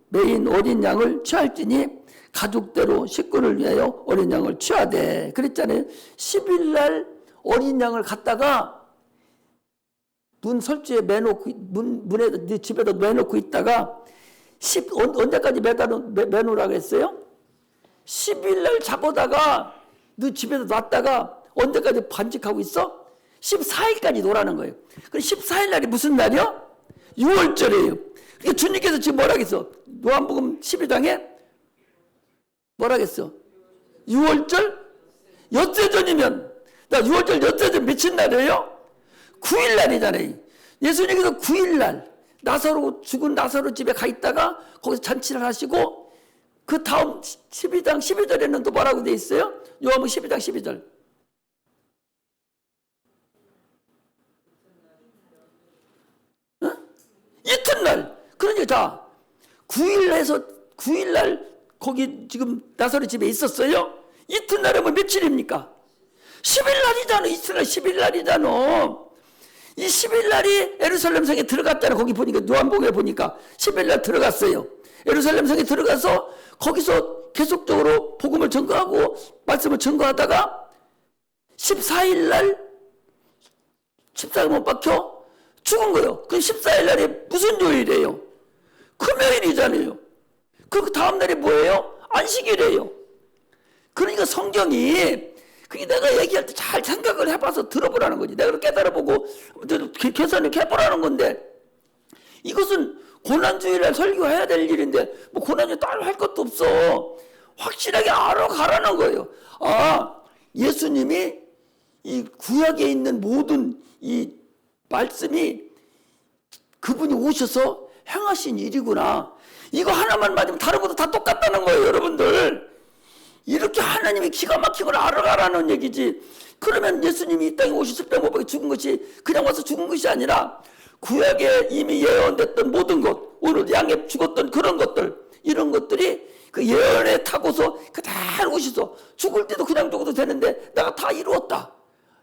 매인 어린 양을 취할지니 가족대로 식구를 위하여 어린 양을 취하되. 그랬잖아요. 10일날 어린 양을 갖다가 문 설주에 매놓고 문에 네 집에다 매놓고 있다가 언제까지 매놓으라고 했어요? 10일날 잡아다가 네 집에다 놨다가 언제까지 반직하고 있어? 14일까지 놓으라는 거예요. 그럼 14일날이 무슨 날이요? 6월절이에요. 그러니까 주님께서 지금 뭐라 했어? 요한복음 12장에 뭐라 했어? 6월절 엿새 전이면, 나 6월절 엿새 전 며칠 날이에요? 9일 날이잖아요. 예수님께서 9일 날 죽은 나사로 집에 가 있다가 거기서 잔치를 하시고 그 다음 12장 12절에는 또 뭐라고 돼 있어요? 요한복음 12장 12절. 이튿날. 그러니까 자, 9일날 거기 지금 나사로 집에 있었어요. 이튿날에 뭐 며칠입니까? 10일날이잖아. 이튿날 10일날이잖아. 이 10일날이 예루살렘 성에 들어갔다는, 거기 보니까 요한복음에 보니까 10일날 들어갔어요. 예루살렘 성에 들어가서 거기서 계속적으로 복음을 전거하고 말씀을 전거하다가 14일날 십자가 못 박혀 죽은 거예요. 그 14일날이 무슨 요일이에요? 금요일이잖아요. 그 다음 날이 뭐예요? 안식일이에요. 그러니까 성경이, 그게 내가 얘기할 때 잘 생각을 해봐서 들어보라는 거지. 내가 깨달아보고 계산을 해보라는 건데, 이것은 고난주일날 설교해야 될 일인데 뭐 고난주일 따로 할 것도 없어. 확실하게 알아가라는 거예요. 예수님이 이 구약에 있는 모든 이 말씀이 그분이 오셔서 행하신 일이구나. 이거 하나만 맞으면 다른 것도 다 똑같다는 거예요, 여러분들. 이렇게 하나님이 기가 막힌 걸 알아가라는 얘기지. 그러면 예수님이 이 땅에 오셔서 십자가에 죽은 것이 그냥 와서 죽은 것이 아니라 구약에 이미 예언됐던 모든 것, 오늘 양에 죽었던 그런 것들, 이런 것들이 그 예언에 타고서 그대로 오셔서 죽을 때도 그냥 죽어도 되는데 내가 다 이루었다.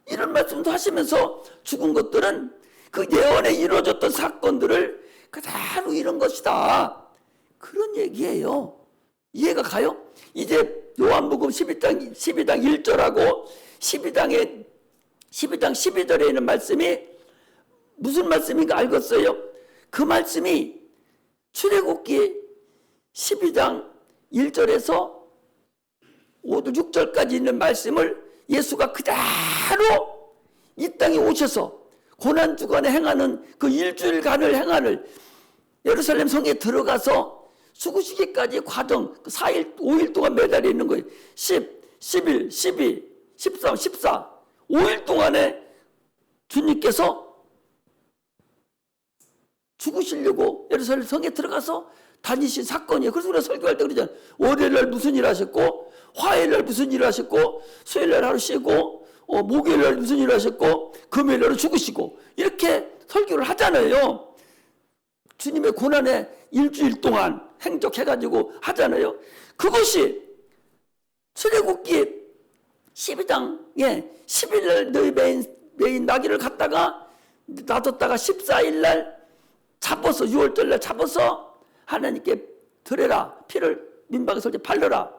이런 말씀도 하시면서 죽은 것들은 그 예언에 이루어졌던 사건들을 그대로 이룬 것이다. 그런 얘기예요. 이해가 가요? 이제 요한복음 12장 1절하고 12장 12절에 있는 말씀이 무슨 말씀인가 알겠어요? 그 말씀이 출애굽기 12장 1절에서 5절 6절까지 있는 말씀을 예수가 그대로 이 땅에 오셔서 고난주간에 행하는 그 일주일간을 행하는 예루살렘 성에 들어가서 죽으시기까지 과정, 4일, 5일 동안 매달려 있는 거예요. 10, 11, 12, 13, 14, 5일 동안에 주님께서 죽으시려고 예루살렘 성에 들어가서 다니신 사건이에요. 그래서 우리가 설교할 때 그러잖아요. 월요일날 무슨 일 하셨고, 화요일날 무슨 일 하셨고, 수요일날 하루 쉬고, 목요일날 무슨 일 하셨고, 금요일날 죽으시고, 이렇게 설교를 하잖아요. 주님의 고난에 일주일 동안 행적해가지고 하잖아요. 그것이 출애굽기 12장에 10일날 너희 메인 나귀를 갖다가 놔뒀다가 14일날 잡아서 6월절날 잡아서 하나님께 드려라. 피를 민박에 설때 발라라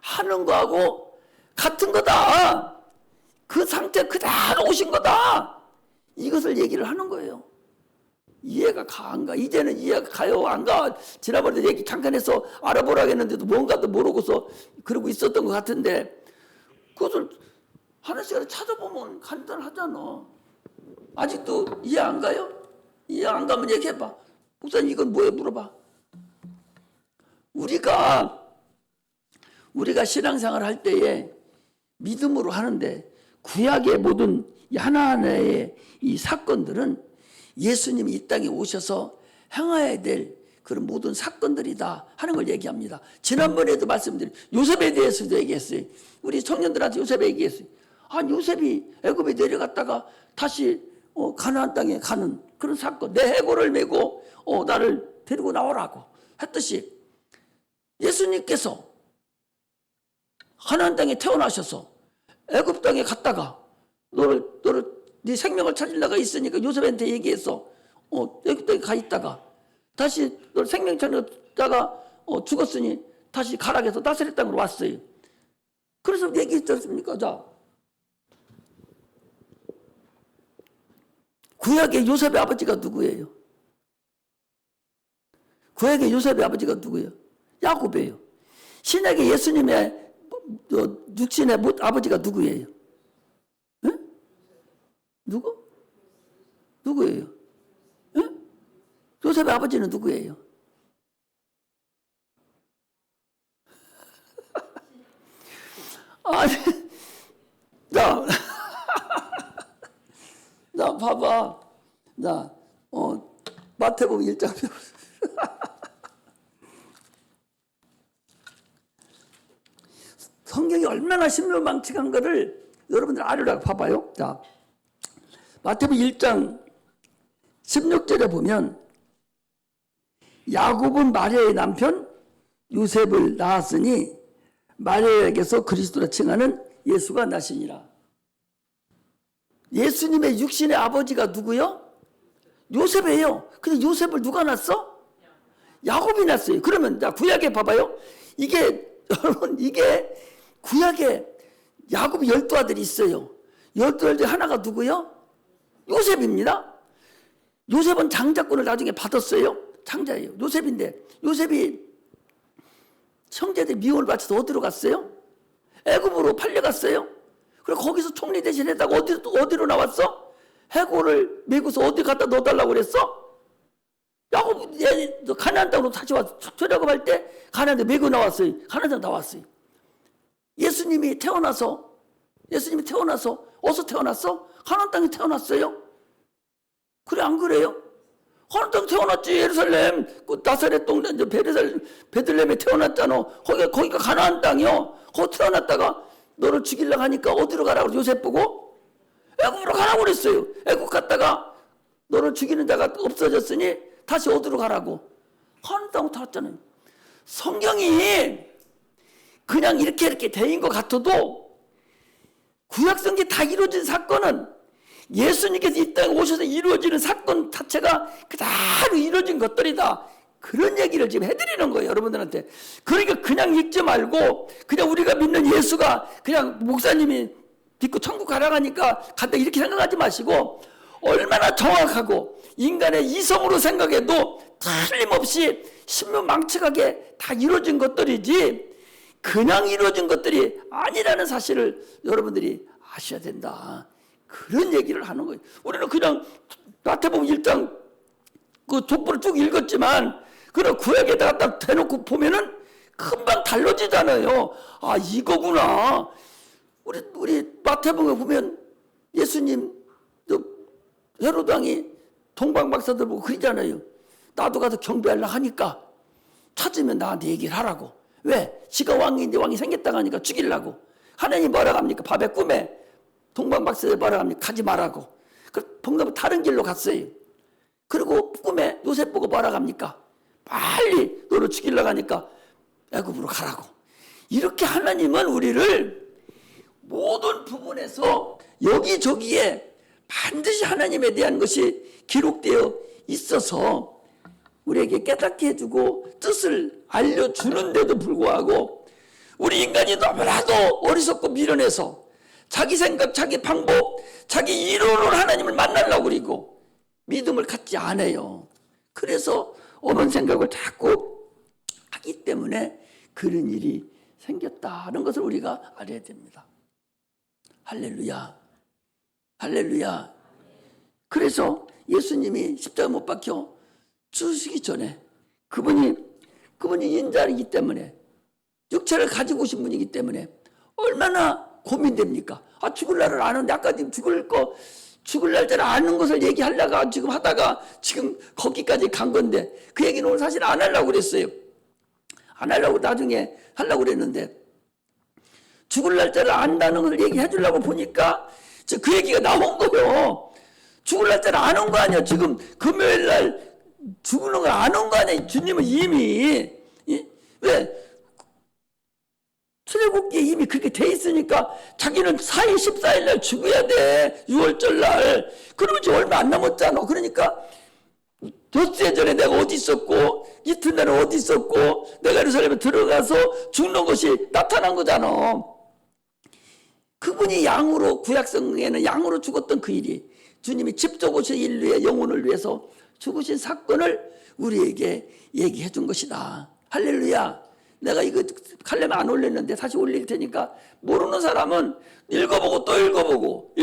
하는 거하고 같은 거다. 그 상태 그대로 오신 거다. 이것을 얘기를 하는 거예요. 이해가 가, 안 가? 이제는 이해가 가요? 안 가? 지난번에 얘기 잠깐 해서 알아보라고 했는데도 뭔가도 모르고서 그러고 있었던 것 같은데 그것을 하는 시간에 찾아보면 간단하잖아. 아직도 이해 안 가요? 이해 안 가면 얘기해봐. 목사님 이건 뭐예요? 물어봐. 우리가 신앙생활 할 때에 믿음으로 하는데 구약의 모든 하나하나의 이 사건들은 예수님이 이 땅에 오셔서 행해야 될 그런 모든 사건들이다 하는 걸 얘기합니다. 지난번에도 말씀드린 요셉에 대해서도 얘기했어요. 우리 청년들한테 요셉에 얘기했어요. 요셉이 애굽에 내려갔다가 다시 가나안 땅에 가는 그런 사건. 내 해골을 메고 나를 데리고 나오라고 했듯이 예수님께서 가나안 땅에 태어나셔서 애굽 땅에 갔다가 너를 네 생명을 찾으려가 있으니까 요셉한테 얘기했어. 애굽 땅에 가 있다가 다시 너를 생명 찾다가 죽었으니 다시 가라 해서 나사렛 땅으로 왔어요. 그래서 얘기했지 않습니까? 자, 구약의 요셉의 아버지가 누구예요? 구약의 요셉의 아버지가 누구예요? 야곱이에요. 신약의 예수님의 육신의 아버지가 누구예요? 응? 누구예요? 응? 요셉의 아버지는 누구예요? 아니, 나 봐봐. 마태복음 1장 성경이 얼마나 신묘망측한 거를 여러분들 알으라고 봐봐요. 자, 마태복음 1장 16절에 보면 야곱은 마리아의 남편 요셉을 낳았으니 마리아에게서 그리스도라 칭하는 예수가 나시니라. 예수님의 육신의 아버지가 누구요? 요셉이에요. 근데 요셉을 누가 낳았어? 야곱이 낳았어요. 그러면 자, 구약에 봐봐요. 여러분 이게 구약에 야곱이 12아들이 있어요. 12아들 중에 하나가 누구요? 요셉입니다. 요셉은 장자권을 나중에 받았어요. 장자예요. 요셉인데 요셉이 형제들 미움을 받쳐서 어디로 갔어요? 애굽으로 팔려갔어요. 그리고 거기서 총리 대신 했다가 어디로 나왔어? 해골을 메고서 어디 갖다 넣어달라고 그랬어? 야곱 가나안 땅으로 다시 와서 출애굽할 때 가나안에 메고 나왔어요. 가나안 땅 나왔어요. 예수님이 태어나서 어디서 태어났어? 가나안 땅에 태어났어요. 그래 안 그래요? 어느 땅 태어났지. 예루살렘 그 나사렛 동네 베들레헴에 태어났잖아. 거기가 가나안 땅이요. 거기 태어났다가 너를 죽이려고 하니까 어디로 가라고 요셉 보고 애굽으로 가라고 그랬어요. 애굽 갔다가 너를 죽이는 자가 없어졌으니 다시 어디로 가라고. 어느 땅 태어났잖아요. 성경이 그냥 이렇게 되는 것 같아도 구약성경에 다 이루어진 사건은 예수님께서 이 땅에 오셔서 이루어지는 사건 자체가 그대로 이루어진 것들이다. 그런 얘기를 지금 해드리는 거예요, 여러분들한테. 그러니까 그냥 읽지 말고 그냥 우리가 믿는 예수가 그냥 목사님이 믿고 천국 가라가니까 간다 이렇게 생각하지 마시고 얼마나 정확하고 인간의 이성으로 생각해도 틀림없이 신묘망측하게 다 이루어진 것들이지 그냥 이루어진 것들이 아니라는 사실을 여러분들이 아셔야 된다. 그런 얘기를 하는 거예요. 우리는 그냥 마태복음 1장 그 족보를 쭉 읽었지만 그런 구약에다가 딱 대놓고 보면은 금방 달라지잖아요. 아, 이거구나. 우리 마태복음에 보면 예수님 헤로드 왕이 동방 박사들 보고 그러잖아요. 나도 가서 경배하려고 하니까 찾으면 나한테 얘기를 하라고. 왜? 지가 왕인데 왕이 생겼다고 하니까 죽이려고. 하나님 뭐라고 합니까? 밤에 꿈에 동방 박사들 뭐라고 합니까? 가지 말라고. 그 동방 다른 길로 갔어요. 그리고 꿈에 요셉 보고 뭐라고 합니까? 빨리 너를 죽이려고 하니까 애굽으로 가라고. 이렇게 하나님은 우리를 모든 부분에서 여기저기에 반드시 하나님에 대한 것이 기록되어 있어서 우리에게 깨닫게 해주고 뜻을 알려주는데도 불구하고 우리 인간이 너무나도 어리석고 미련해서 자기 생각, 자기 방법, 자기 이론으로 하나님을 만나려고 그리고 믿음을 갖지 않아요. 그래서 어떤 생각을 자꾸 하기 때문에 그런 일이 생겼다는 것을 우리가 알아야 됩니다. 할렐루야. 할렐루야. 그래서 예수님이 십자가 못 박혀 죽으시기 전에 그분이 인자이기 때문에 육체를 가지고 오신 분이기 때문에 얼마나 고민됩니까? 아, 죽을 날을 아는데 아까 지금 죽을 날짜를 아는 것을 얘기하려고 지금 하다가 지금 거기까지 간 건데 그 얘기는 오늘 사실 안 하려고 그랬어요. 안 하려고 나중에 하려고 그랬는데 죽을 날짜를 안다는 걸 얘기해 주려고 보니까 그 얘기가 나온 거예요. 죽을 날짜를 아는 거 아니야. 지금 금요일 날 죽는 걸 아는 거 아니야. 주님은 이미 왜? 출애굽기에 이미 그렇게 돼 있으니까 자기는 4일 14일 날 죽어야 돼. 6월절 날. 그러면 이제 얼마 안 남았잖아. 그러니까 덧새 전에 내가 어디 있었고 이튿날은 어디 있었고 내가 예루살렘에 들어가서 죽는 것이 나타난 거잖아. 그분이 양으로 구약성에는 양으로 죽었던 그 일이 주님이 직접 오신 인류의 영혼을 위해서 죽으신 사건을 우리에게 얘기해 준 것이다. 할렐루야. 내가 이거 칼럼에 안 올렸는데 다시 올릴 테니까 모르는 사람은 읽어보고 또 읽어보고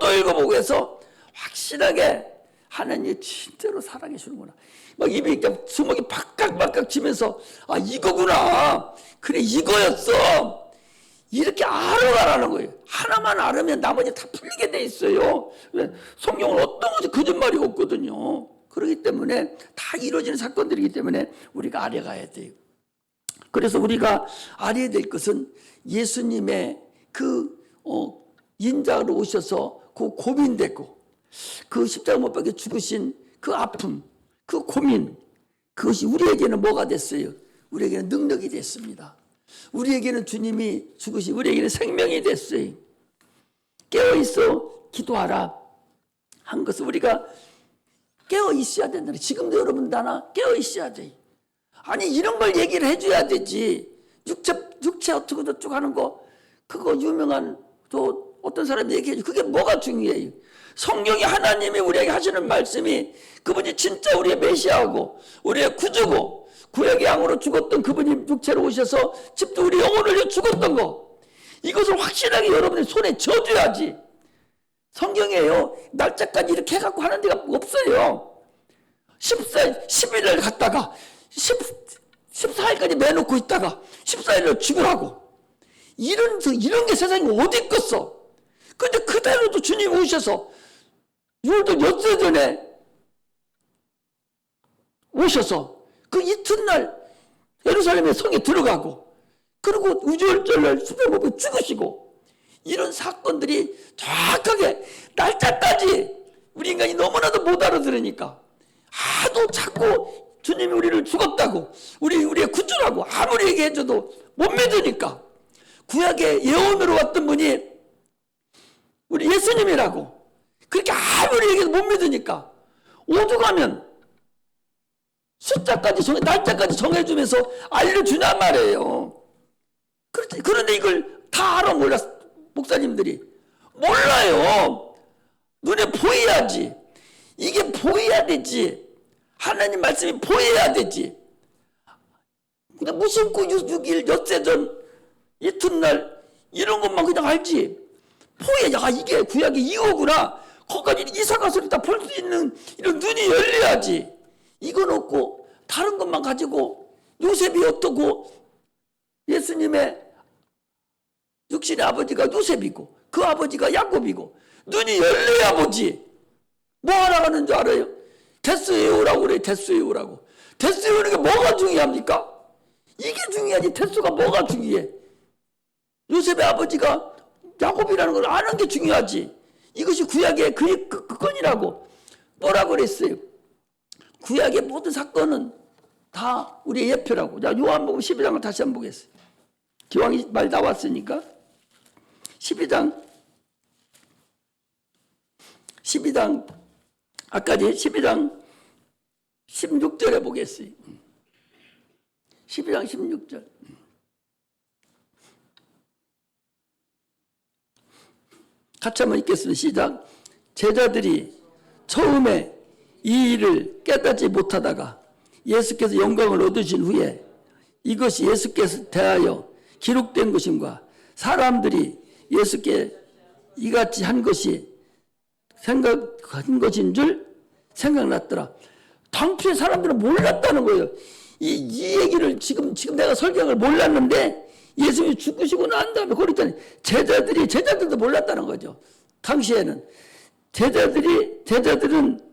또 읽어보고 해서 확실하게 하나님이 진짜로 사랑해 주는구나. 막 입이 이렇게 주먹이 박깍박깍 치면서 아, 이거구나. 그래, 이거였어. 이렇게 알아가라는 거예요. 하나만 알으면 나머지 다 풀리게 돼 있어요. 성경은 어떤 것이 거짓말이 없거든요. 그렇기 때문에 다 이루어지는 사건들이기 때문에 우리가 알아가야 돼요. 그래서 우리가 알아야 될 것은 예수님의 그 인자로 오셔서 그 고민되고 그 십자가 못 박혀 죽으신 그 아픔, 그 고민, 그것이 우리에게는 뭐가 됐어요? 우리에게는 능력이 됐습니다. 우리에게는 주님이 죽으신 우리에게는 생명이 됐어요. 깨어있어 기도하라 한 것을 우리가 깨어있어야 된다. 지금도 여러분 다나 깨어있어야 돼요. 아니 이런 걸 얘기를 해줘야 되지. 육체 어떻게 저쩌고 하는 거 그거 유명한 또 어떤 사람이 얘기해줘. 그게 뭐가 중요해요. 성경이 하나님이 우리에게 하시는 말씀이 그분이 진짜 우리의 메시아고 우리의 구주고 구약의 양으로 죽었던 그분이 육체로 오셔서 집도 우리 영혼을 위해 죽었던 거 이것을 확실하게 여러분의 손에 져줘야지. 성경에요 날짜까지 이렇게 해갖고 하는 데가 없어요. 11일 갔다가 14일까지 매놓고 있다가 14일날 죽으라고 이런 게 세상에 어디 있겠어. 근데 그대로도 주님 오셔서 6월절 엿새 전에 오셔서 그 이튿날 예루살렘의 성에 들어가고, 그리고 우주절날 수백오백 죽으시고, 이런 사건들이 정확하게 날짜까지 우리 인간이 너무나도 못 알아들으니까, 하도 자꾸 주님이 우리를 죽었다고, 우리의 구주라고 아무리 얘기해줘도 못 믿으니까, 구약의 예언으로 왔던 분이 우리 예수님이라고 그렇게 아무리 얘기해도 못 믿으니까, 오죽하면 숫자까지 날짜까지 정해주면서 알려주냔 말이에요. 그런데 이걸 다 알아 몰라. 목사님들이 몰라요. 눈에 보여야지. 이게 보여야 되지. 하나님 말씀이 보여야 되지. 그냥 무심코 6일 엿새 전 이튿날 이런 것만 그냥 알지. 보여야 이게 구약의 이거구나. 거기까지 이사가서리 다 볼 수 있는 이런 눈이 열려야지. 이건 없고 다른 것만 가지고 요셉이 어떻고, 예수님의 육신의 아버지가 요셉이고 그 아버지가 야곱이고, 눈이 열려야 보지. 뭐 하러 가는 줄 알아요? 데스 외우라고 그래. 데스 외우라고. 데스 외우는 게 뭐가 중요합니까? 이게 중요하지. 데스가 뭐가 중요해? 요셉의 아버지가 야곱이라는 걸 아는 게 중요하지. 이것이 구약의 그 건이라고. 뭐라고 그랬어요? 구약의 모든 사건은 다 우리의 예표라고. 자, 요한복음 12장을 다시 한번 보겠어요. 기왕이 말 나왔으니까 12장 아까지 12장 16절에 보겠어요. 12장 16절. 같이 한번 읽겠습니다. 시작. 제자들이 처음에 이 일을 깨닫지 못하다가 예수께서 영광을 얻으신 후에 이것이 예수께서 대하여 기록된 것임과 사람들이 예수께 이같이 한 것이 생각한 것인 줄 생각났더라. 당초에 사람들은 몰랐다는 거예요. 이 얘기를 지금 내가 설교를 몰랐는데, 예수님이 죽으시고 난 다음에 그랬더니 제자들도 몰랐다는 거죠. 당시에는 제자들은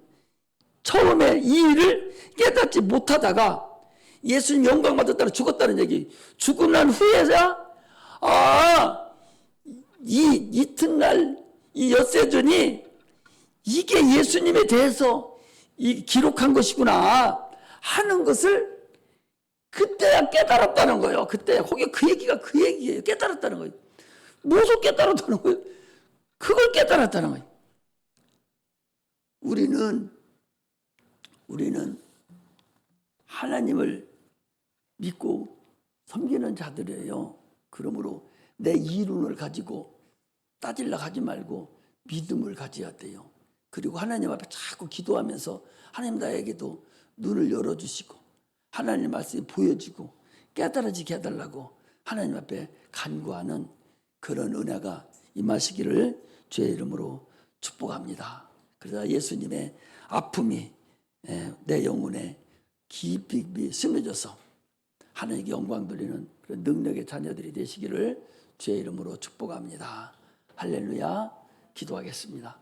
처음에 이 일을 깨닫지 못하다가 예수님 영광 받았다가 죽었다는 얘기. 죽고 난 후에야 이 이튿날 이 엿새전이 이게 예수님에 대해서 기록한 것이구나 하는 것을 그때야 깨달았다는 거예요. 그때 거기 그 얘기가 그 얘기예요. 깨달았다는 거예요. 무엇을 깨달았다는 거예요? 그걸 깨달았다는 거예요. 우리는 하나님을 믿고 섬기는 자들이에요. 그러므로 내 이론을 가지고 따질러 가지 말고 믿음을 가져야 돼요. 그리고 하나님 앞에 자꾸 기도하면서 하나님 나에게도 눈을 열어주시고 하나님 말씀이 보여지고 깨달아지게 해달라고 하나님 앞에 간구하는 그런 은혜가 임하시기를 주의 이름으로 축복합니다. 그래서 예수님의 아픔이 내 영혼에 깊이 스며져서 하나님께 영광 돌리는 그런 능력의 자녀들이 되시기를 주의 이름으로 축복합니다. 할렐루야. 기도하겠습니다.